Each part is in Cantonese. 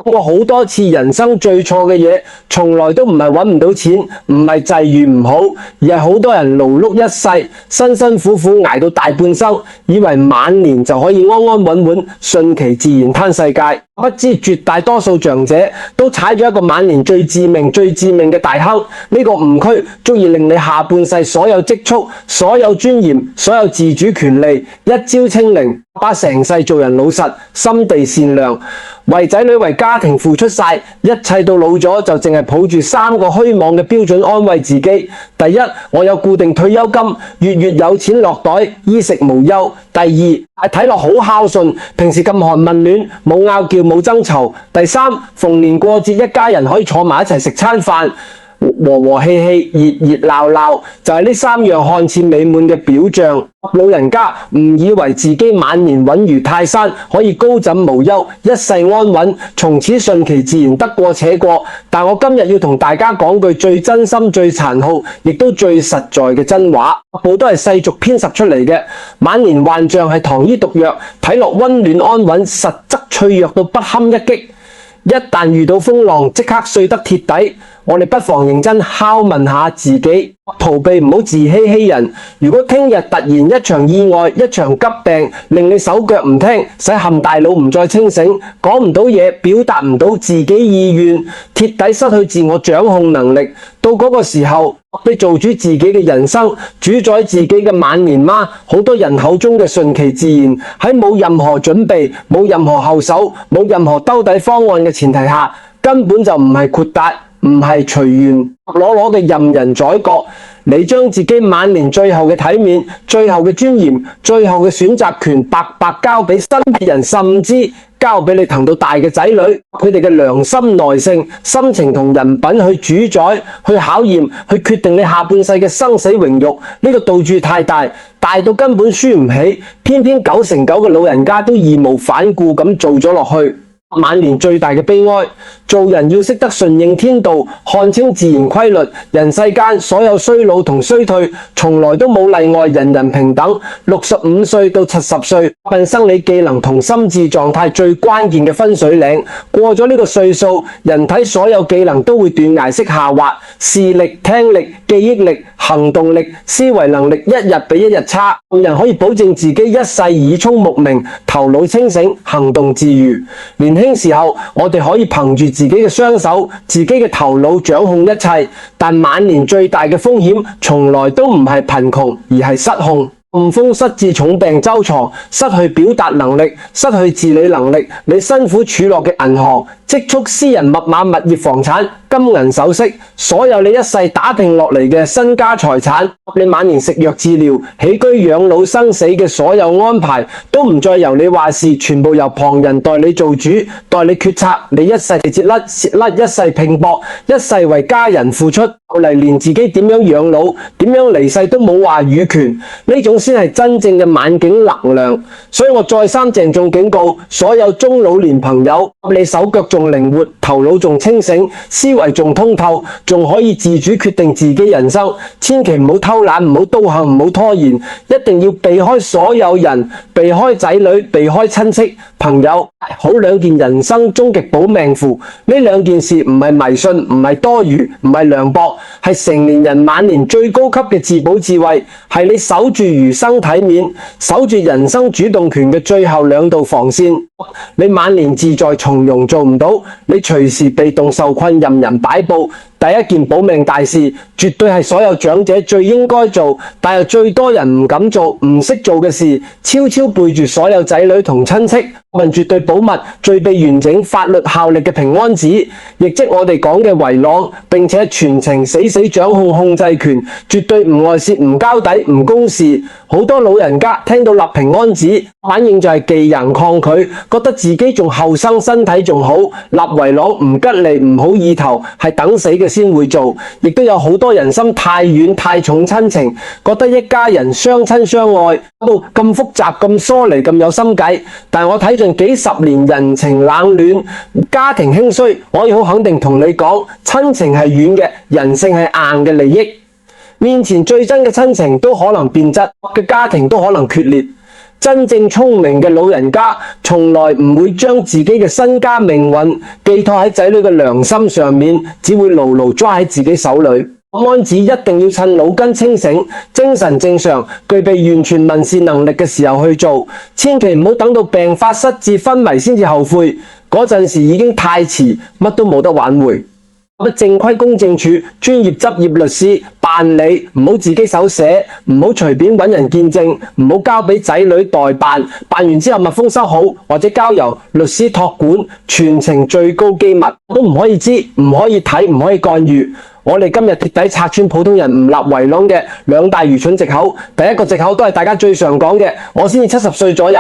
過好多次人生最錯嘅嘢，從來都唔係揾唔到錢，唔係際遇唔好，而係好多人勞碌一世，辛辛苦苦捱到大半生，以為晚年就可以安安穩穩，順其自然攤世界。不知絕大多數長者都踩咗一個晚年最致命嘅大坑，呢個誤區足以令你下半世所有積蓄、所有尊嚴、所有自主權利一朝清零，把成世做人老實、心地善良，為仔女為家庭付出晒，一切到老咗就淨係抱住3個虛妄嘅標準安慰自己。第一，我有固定退休金，月有錢落袋，衣食無憂。第二，睇落好孝順，平時咁寒問暖，冇拗撬冇爭吵。第三，逢年過節一家人可以坐埋一齊食餐飯，和和氣氣、熱熱鬧鬧，就係呢3樣看似美滿嘅表象。老人家唔以為自己晚年穩如泰山，可以高枕無憂，一世安穩，從此順其自然，得過且過。但我今日要同大家講句最真心、最殘酷，亦都最實在嘅真話，部都係世俗編輯出嚟嘅。晚年幻象係糖衣毒藥，睇落溫暖安穩，實則脆弱到不堪一擊。一旦遇到風浪，即刻碎得鐵底。我哋不妨認真拷問下自己，逃避唔好自欺欺人。如果聽日突然一場意外、一場急病，令你手腳唔聽，使冚大腦唔再清醒，講唔到嘢，表達唔到自己意願，鐵底失去自我掌控能力，到嗰個時候，你做主自己嘅人生，主宰自己嘅晚年嗎？好多人口中嘅順其自然，喺冇任何準備、冇任何後手、冇任何兜底方案嘅前提下，根本就唔係豁達，唔係隨緣裸裸嘅任人宰割。你將自己晚年最後嘅體面、最後嘅尊嚴、最後嘅選擇權白白交俾身邊人，甚至交俾你疼到大嘅仔女，佢哋嘅良心、耐性、心情同人品去主宰、去考驗、去決定你下半世嘅生死榮辱。呢個賭注太大，大到根本輸唔起，偏偏9成9嘅老人家都義無反顧咁做咗落去。晚年最大嘅悲哀，做人要識得順應天道，看清自然規律。人世間所有衰老同衰退，從來都冇例外，人人平等。65歲到70歲，份生理技能同心智狀態最關鍵嘅分水嶺。過咗呢個歲數，人體所有技能都會斷崖式下滑，視力、聽力、記憶力、行動力、思維能力一日比一日差。冇人可以保證自己一世耳聰目明、頭腦清醒、行動自如。年輕時候，我哋可以憑住自己嘅雙手、自己嘅頭腦掌控一切，但晚年最大嘅風險，從來都唔係貧窮，而係失控。中風、失智、重病周床，失去表達能力，失去自理能力，你辛苦儲落嘅銀行、積蓄、私人密碼、物業、房產、金銀首飾，所有你一世打拼落嚟嘅身家財產，你晚年食藥治療、起居養老、生死嘅所有安排，都唔再由你話事，全部由旁人代你做主、代你決策。你一世蝕甩，一世拼搏，一世為家人付出，後嚟連自己點樣養老、點樣離世都冇話語權。呢種先係真正嘅晚景能量。所以我再三鄭重警告所有中老年朋友，你手腳仲靈活，頭腦仲清醒，思維仲通透，仲可以自主決定自己人生，千祈唔好偷懶，唔好倒行，唔好拖延，一定要避開所有人，避開仔女，避開親戚朋友。好2件人生終極保命符，呢2件事唔係迷信，唔係多餘，唔係涼薄，係成年人晚年最高級嘅自保智慧，係你守住餘生體面，守住人生主動權嘅最後2道防線。你晚年自在從容做唔到，你隨時被動受困，任人擺布。第一件保命大事，絕對係所有長者最應該做，但係最多人唔敢做、唔識做嘅事，悄悄背住所有仔女同親戚，問絕對保密、最被完整法律效力嘅平安紙，亦即我哋講嘅遺朗，並且全程死掌控控制權，絕對唔外泄、唔交底、唔公示。好多老人家聽到立平安紙，反應就係忌人抗拒，覺得自己仲後生，身體仲好，立遺朗唔吉利、唔好意頭，係等死嘅先會做。亦都有好多人心太軟、太重親情，覺得一家人相親相愛到咁複雜、咁疏離、咁有心計。但我睇盡幾10年人情冷暖、家庭興衰，我可以好肯定同你講，親情係軟嘅，人性係硬嘅利益。面前最真嘅親情都可能變質，嘅家庭都可能決裂。真正聰明嘅老人家，從來唔會將自己嘅身家命運寄託喺仔女嘅良心上面，只會牢牢抓喺自己手裏。安置一定要趁腦筋清醒、精神正常、具備完全民事能力嘅時候去做，千祈唔好等到病發失智昏迷先至後悔，嗰陣時已經太遲，乜都冇得挽回。正規公證處專業執業律師辦理，唔好自己手寫，唔好隨便揾人見證，唔好交俾仔女代辦，辦完之後密封收好，或者交由律師託管，全程最高機密，都唔可以知，唔可以睇，唔可以干預。我哋今日徹底拆穿普通人唔立圍籠嘅兩大愚蠢藉口。第一個藉口都係大家最常講嘅，我先至70歲左右，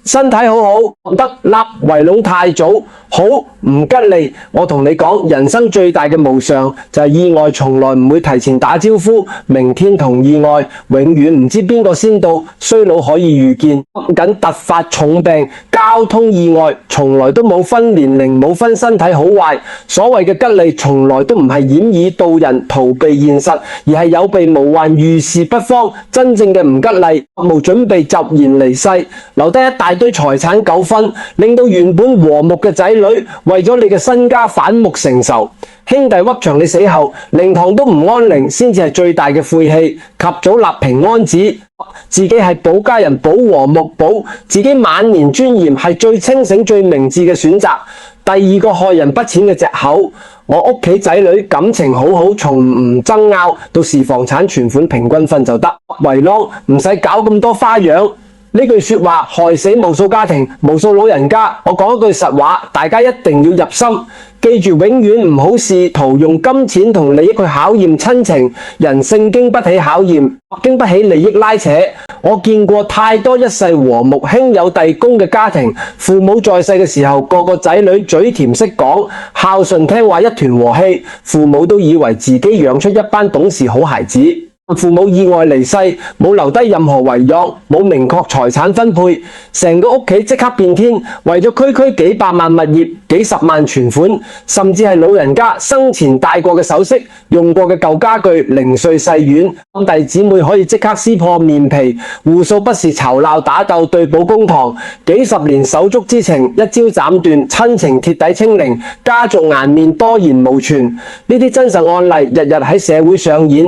身體好好，唔得立圍籠太早，好唔吉利。我同你講，人生最大嘅無常就係意外從來唔會提前打招呼，明天同意外，永遠唔知邊個先到，衰佬可以預見。緊突發重病、交通意外，從來都冇分年齡，冇分身體好壞。所謂嘅吉利，從來都唔係掩耳盜人、逃避現實，而係有備無患、遇事不慌。真正嘅唔吉利，無準備就然離世，留低一大堆財產糾紛，令到原本和睦嘅仔女為咗你嘅身家反目成仇。兄弟屈長你死後，靈堂都唔安寧，先至係最大嘅晦氣。及早立平安紙，自己係保家人、保和睦、保自己晚年尊嚴，係最清醒、最明智嘅選擇。第二個害人不淺嘅藉口，我屋企仔女感情好好，從唔爭拗，到時房產存款平均分就得。圍窿唔使搞咁多花樣。呢句說話害死無數家庭、無數老人家。我講一句實話，大家一定要入心，記住永遠唔好試圖用金錢同利益去考驗親情。人性經不起考驗，經不起利益拉扯。我見過太多一世和睦、兄友弟恭嘅家庭，父母在世嘅時候，個個仔女嘴甜識講，孝順聽話，一團和氣，父母都以為自己養出一班懂事好孩子。父母意外離世，冇留低任何遺約，冇明確財產分配，成個屋企即刻變天。為咗區幾百萬物業、幾十萬存款，甚至係老人家生前戴過嘅首飾、用過嘅舊家具，零碎細軟，兄弟姊妹可以即刻撕破面皮，互訴不是吵鬧打鬥對簿公堂，幾十年手足之情一朝斬斷，親情鐵底清零，家族顏面多言無存。呢啲真實案例日日喺社會上演。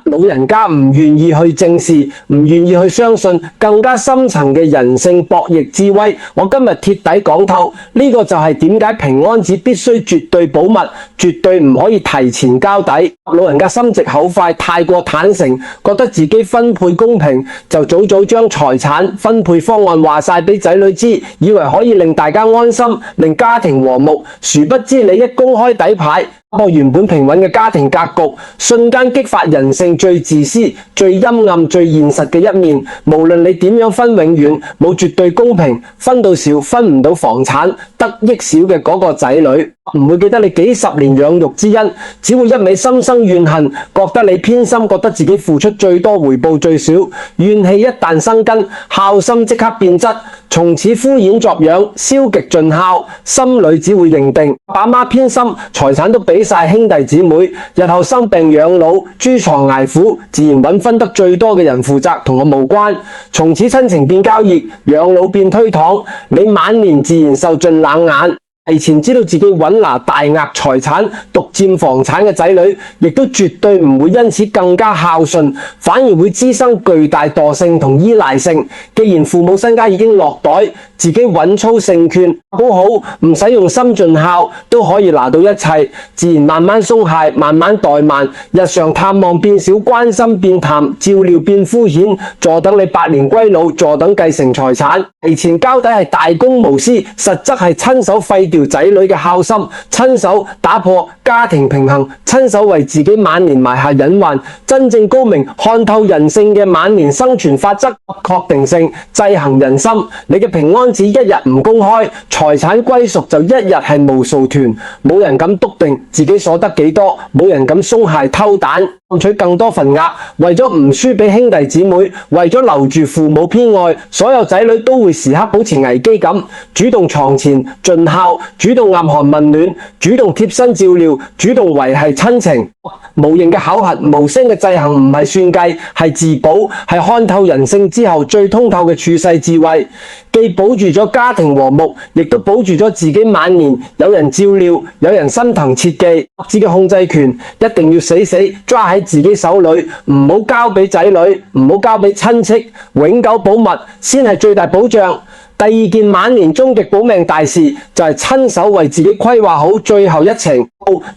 老人家唔願意去正視，唔願意去相信更加深層嘅人性博弈智慧。我今日徹底講透，呢個就係點解平安紙必須絕對保密，絕對唔可以提前交底。老人家心直口快，太過坦誠，覺得自己分配公平，就早早將財產分配方案話晒俾仔女知，以為可以令大家安心，令家庭和睦。殊不知你一公開底牌，個原本平穩嘅家庭格局，瞬間激發人性最自私、最陰暗、最現實嘅一面。無論你點樣分，永遠冇絕對公平。分到少，分唔到房產，得益少嘅嗰個仔女，唔會記得你幾十年養育之恩，只會一味心生怨恨，覺得你偏心，覺得自己付出最多，回報最少。怨氣一旦生根，孝心即刻變質，從此敷衍作樣，消極盡孝，心裏只會認定爸媽偏心，財產都俾晒兄弟姊妹，日後生病養老、蛀床捱苦，自然揾分得最多嘅人負責，同我無關。從此親情變交易，養老變推搪，你晚年自然受盡冷眼。提前知道自己穩拿大額財產、獨佔房產嘅仔女，亦都絕對唔會因此更加孝順，反而會滋生巨大惰性同依賴性。既然父母身家已經落袋，自己穩操勝券，好好唔使用心盡孝都可以拿到一切，自然慢慢鬆懈，慢慢怠慢，日常探望變少，關心變淡，照料變敷衍，坐等你百年歸老，坐等繼承財產。提前交底係大公無私，實則係親手廢掉仔女嘅孝心，親手打破家庭平衡，親手為自己晚年埋下隱患。真正高明看透人性嘅晚年生存法則，確定性制衡人心。你嘅平安紙一日唔公開，財產歸屬就一日係無數團，冇人敢篤定自己所得幾多，冇人敢鬆懈偷蛋取更多份額。為咗唔輸俾兄弟姊妹，為咗留住父母偏愛，所有仔女都會時刻保持危機感，主動床前盡孝，主動暗寒問暖，主動貼身照料，主動維繫親情。無形嘅考核，無聲嘅制衡，唔係算計，係自保，係看透人性之後最通透嘅處世智慧。既保住咗家庭和睦，亦都保住咗自己晚年有人照料，有人心疼切記。自己嘅控制權一定要死死抓喺自己手裏，唔好交俾仔女，唔好交俾親戚，永久保密先係最大保障。第二件晚年終極保命大事就係親手為自己規劃好最後一程，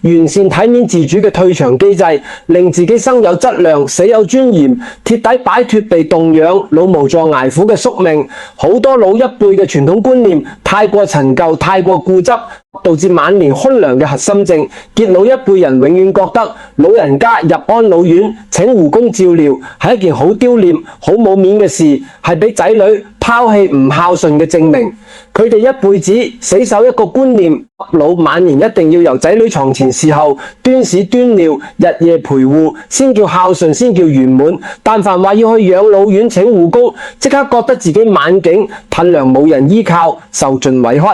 完善體面自主嘅退場機制，令自己生有質量，死有尊嚴，徹底擺脫被動養、老無助捱苦嘅宿命。好多老一輩嘅傳統觀念太過陳舊，太過固執，導致晚年昏涼嘅核心症。結老一輩人永遠覺得老人家入安老院請護工照料係一件好丟臉、好冇面嘅事，係俾仔女拋棄唔孝順嘅證明。佢哋一輩子死守一個觀念，老晚年一定要由仔女床前侍候，端屎端尿，日夜陪護，先叫孝順，先叫圓滿。但凡話要去養老院請護工，即刻覺得自己晚景褪涼冇人依靠，受盡委屈，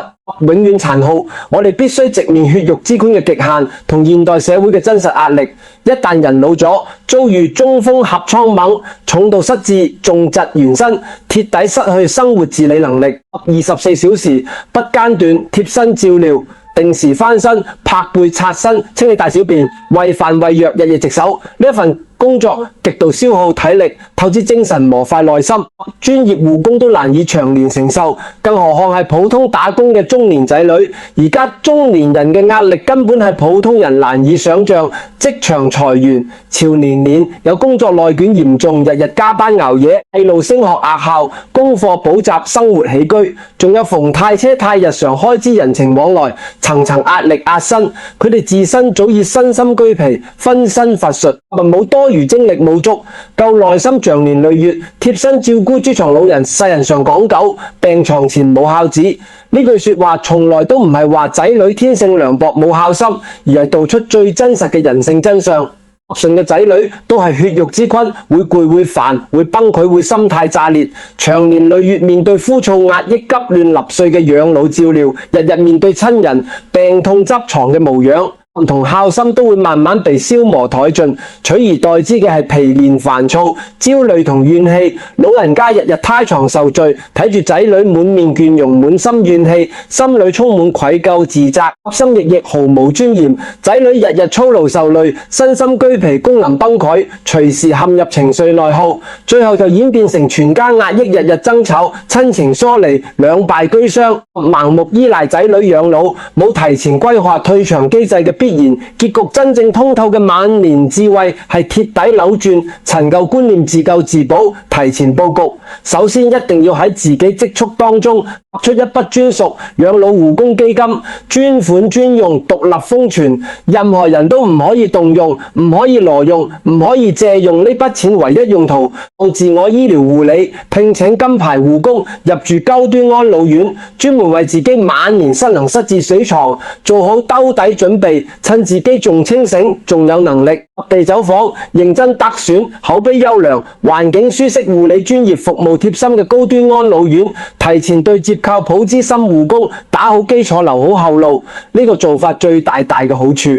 永遠殘酷。我哋必須直面血肉之軀嘅極限同現代社會嘅真實壓力。一旦人老咗，遭遇中風、合瘡猛，重度失智、重疾纏身，徹底失去生活自理能力，24小時不間斷貼身照料，定時翻身、拍背、擦身、清理大小便、餵飯餵藥，日夜值守。呢一份工作極度消耗體力，透支精神，磨快內心。專業護工都難以長年承受，更何況係普通打工嘅中年仔女。而家中年人嘅壓力根本係普通人難以想象。職場裁員潮年年，有工作內卷嚴重，日日加班熬夜，細路升學壓校，功課補習，生活起居，仲有逢太車太日常開支人情往來，層層壓力壓身。佢哋自身早已身心俱疲，分身乏術，冇多餘精力冇足，夠耐心長年累月貼身照顧豬床老人。世人常講究病床前無孝子，呢句說話從來都唔係話仔女天性涼薄冇孝心，而係道出最真實嘅人性真相。順嘅仔女都係血肉之軀，會攰會煩會崩潰，會心態炸裂，長年累月面對枯燥壓抑、急亂立碎嘅養老照料，日日面對親人病痛執床嘅無養，同孝心都會慢慢被消磨殆盡，取而代之嘅係疲倦煩躁、焦慮同怨氣。老人家日日胎床受罪，睇住仔女滿面倦容、滿心怨氣，心裏充滿愧疚自責，心亦亦毫無尊嚴。仔女日日操勞受累，身心俱疲，功能崩潰，隨時陷入情緒內耗，最後就演變成全家壓抑，日日爭吵，親情疏離，兩敗俱傷，盲目依賴仔女養老，冇提前規劃退場機制嘅必然結局。真正通透嘅晚年智慧係徹底扭轉陳舊觀念，自救自保，提前佈局。首先一定要喺自己積蓄當中出一筆專屬養老護工基金，專款專用，獨立封存，任何人都唔可以動用，唔可以挪用，唔可以借用呢筆錢，唯一用途做自我醫療護理，聘請金牌護工入住高端安老院，專門為自己晚年失能失智水床做好兜底準備，趁自己仲清醒仲有能力地走訪，認真得選口碑優良、環境舒適、護理專業、服務貼心嘅高端安老院，提前對接靠譜資深護工打好基礎，留好後路。呢個做法最大嘅好處，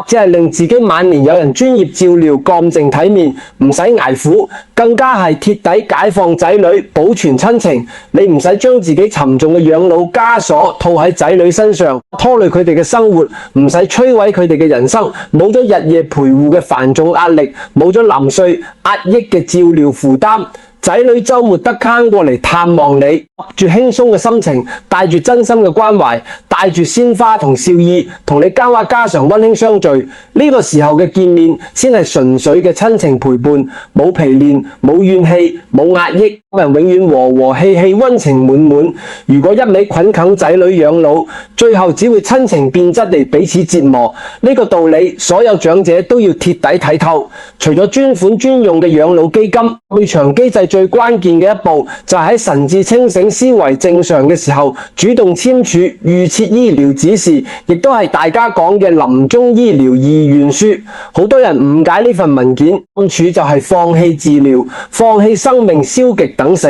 只係令自己晚年有人專業照料，幹淨體面，唔使捱苦，更加係徹底解放仔女，保存親情。你唔使將自己沉重嘅養老枷鎖套喺仔女身上，拖累佢哋嘅生活，唔使摧毀佢哋嘅人生，冇咗日夜陪護嘅繁重壓力，冇咗零碎壓抑嘅照料負擔。仔女週末得閒過嚟探望你，住輕鬆嘅心情，帶住真心嘅關懷，帶住鮮花同笑意，同你交話家常，溫馨相聚。呢個時候嘅見面，先係純粹嘅親情陪伴，冇疲練，冇怨氣，冇壓抑，人永遠和和氣氣，溫情滿滿。如果一味捆啃仔女養老，最後只會親情變質地彼此折磨。呢個道理，所有長者都要徹底睇透。除咗專款專用嘅養老基金，退場機制最關鍵嘅一步就係喺神志清醒、思維正常嘅時候，主動簽署預設醫療指示，亦都係大家講嘅臨終醫療意願書。好多人誤解呢份文件，暗處就係放棄治療、放棄生命、消極等死。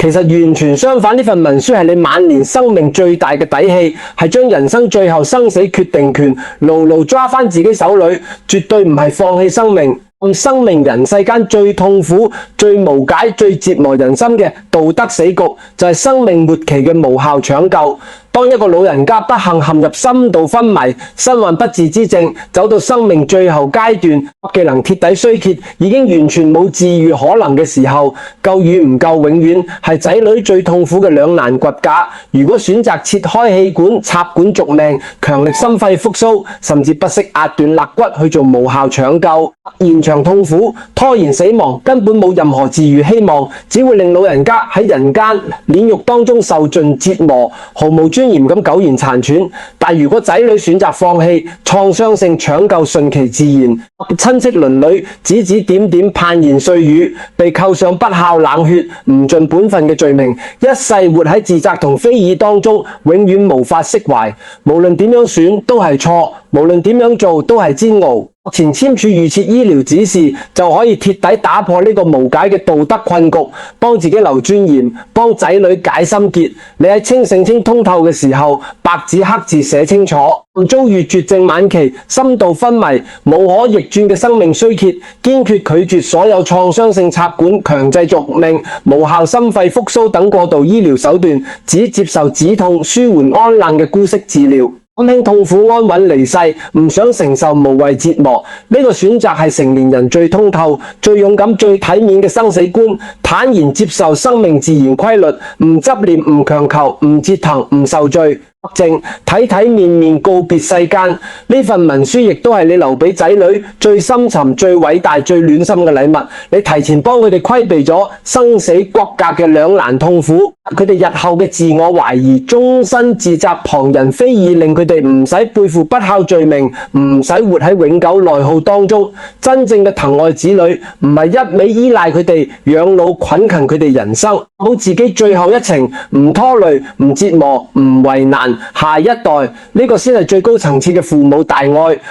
其實完全相反，呢份文書係你晚年生命最大嘅底氣，係將人生最後生死決定權牢牢抓返自己手裏，絕對唔係放棄生命。用生命人世間最痛苦、最無解、最折磨人心嘅道德死局，就係生命末期嘅無效搶救。當一個老人家不幸陷入深度昏迷、身患不治之症，走到生命最後階段，技能鐵底衰竭，已經完全冇治愈可能嘅時候，救與唔救，永遠係仔女最痛苦嘅兩難骨架。如果選擇切開氣管、插管續命、強力心肺復甦，甚至不惜壓斷肋骨去做無效搶救，延長痛苦、拖延死亡，根本冇任何治愈希望，只會令老人家喺人間煉獄當中受盡折磨，毫無尊嚴咁苟延殘喘。但如果仔女選擇放棄，創傷性搶救順其自然，親戚鄰里指指點點、盼言碎語，被扣上不孝冷血、唔盡本分嘅罪名，一世活喺自責同非議當中，永遠無法釋懷。無論點樣選都係錯，無論點樣做都係煎熬。目前簽署預設醫療指示就可以徹底打破呢個無解嘅道德困局，幫自己留尊嚴，幫仔女解心結。你喺清醒清通透嘅時候，白紙黑字寫清楚。遭遇絕症晚期、深度昏迷、無可逆轉嘅生命衰竭，堅決拒絕所有創傷性插管、強制續命、無效心肺復甦等過度醫療手段，只接受止痛、舒緩、安冷嘅姑息治療。減輕痛苦安穩離世，唔想承受無謂折磨，呢個選擇係成年人最通透、最勇敢、最體面嘅生死觀，坦然接受生命自然規律，唔執念、唔強求、唔折騰、唔受罪。正體體面面告別世間，呢份文書亦都係你留俾仔女最深沉、最偉大、最暖心嘅禮物。你提前幫佢哋規避咗生死骨格嘅兩難痛苦，佢哋日後嘅自我懷疑、終身自責、旁人非議，令佢哋唔使背負不孝罪名，唔使活喺永久內耗當中。真正嘅疼愛子女，唔係一味依賴佢哋養老、捆緊佢哋人生，好自己最後一程，唔拖累、唔折磨、唔為難下一代，呢個先係最高層次嘅父母大愛。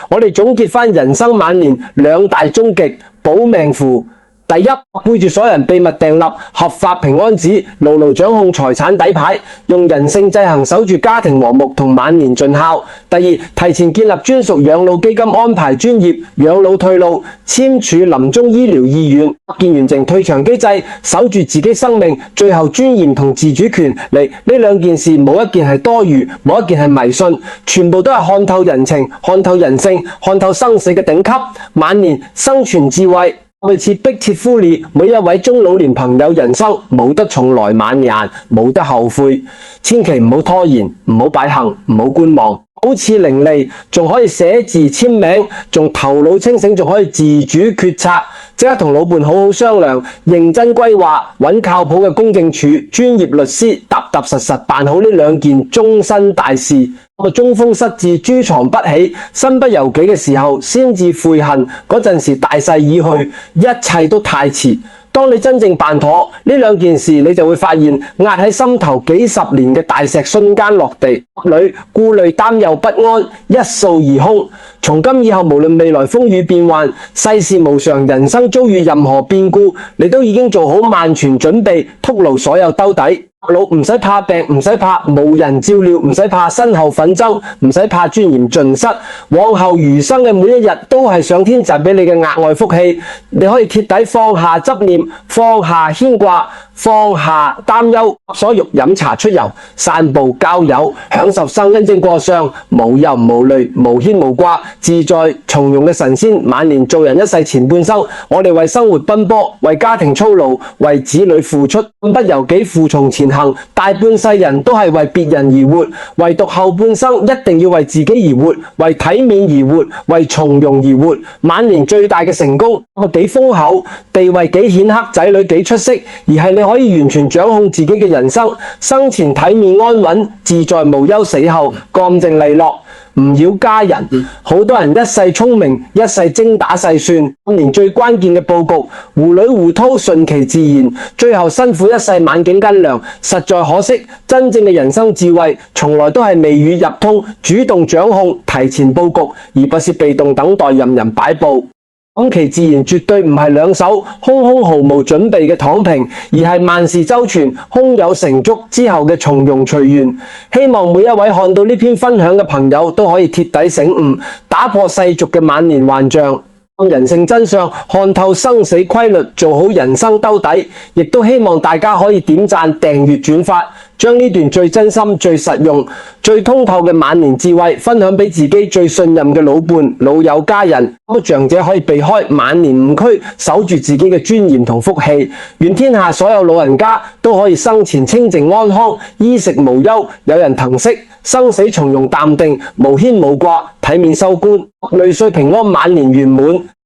我哋總結返人生晚年兩大終極保命符。第一，背住所有人秘密訂立合法平安紙，牢牢掌控財產底牌，用人性制衡守住家庭和睦同晚年盡孝。第二，提前建立專屬養老基金，安排專業養老退路，簽署臨終醫療意願，建完整退場機制，守住自己生命最後尊嚴同自主權。呢兩件事冇一件係多餘，冇一件係迷信，全部都係看透人情、看透人性、看透生死嘅頂級晚年生存智慧。我哋切迫切呼籲每一位中老年朋友，人生冇得重來晚年，冇得後悔，千祈唔好拖延，唔好擺幸，唔好觀望，好似伶俐，仲可以寫字簽名，仲頭腦清醒，仲可以自主決策，即刻同老伴好好商量，認真規劃，揾靠譜嘅公證處、專業律師，踏踏實實辦好呢兩件終身大事。中風失智、珠床不起、身不由己嘅時候，先至悔恨，嗰陣時大勢已去，一切都太遲。當你真正辦妥呢兩件事，你就會發現壓喺心頭幾十年嘅大石瞬間落地，裏顧慮擔憂不安一掃而空。從今以後，無論未來風雨變幻、世事無常、人生遭遇任何變故，你都已經做好萬全準備，鋪路所有兜底。老唔使怕病，唔使怕無人照料，唔使怕身後紛爭，唔使怕尊嚴盡失。往後餘生嘅每一日都係上天贈俾你嘅額外福氣，你可以徹底放下執念，放下牽掛，放下擔憂，所欲飲茶出遊，散步交友，享受生真正過上無憂無慮、無牽無掛、自在從容嘅神仙。晚年做人一世前半生，我哋為生活奔波，為家庭操勞，為子女付出，不由己，負從前行。大半世人都係為別人而活，唯獨後半生一定要為自己而活，為體面而活，為從容而活。晚年最大嘅成功，幾豐厚，地位幾顯赫，仔女幾出色，而係你可以完全掌控自己嘅人生，生前體面安穩，自在無憂，死後乾淨利落。唔要家人，好多人一世聰明，一世精打細算，連最關鍵嘅佈局糊裏糊塗，順其自然，最後辛苦一世，晚景艱涼，實在可惜。真正嘅人生智慧，從來都係未雨入通，主動掌控，提前佈局，而不是被動等待任人擺佈。咁其自然絕對唔係兩手空空毫無準備嘅躺平，而係萬事周全、胸有成竹之後嘅從容隨緣。希望每一位看到呢篇分享嘅朋友都可以徹底醒悟，打破世俗嘅晚年幻象，看人性真相，看透生死規律，做好人生兜底。亦都希望大家可以點讚、訂閱、轉發，將呢段最真心、最實用、最通透嘅晚年智慧分享俾自己最信任嘅老伴、老友、家人，咁長者可以避開晚年誤區，守住自己嘅尊嚴同福氣。願天下所有老人家都可以生前清靜安康，衣食無憂，有人疼惜，生死從容淡定，無牽無掛，體面收官，累歲平安，晚年圓滿。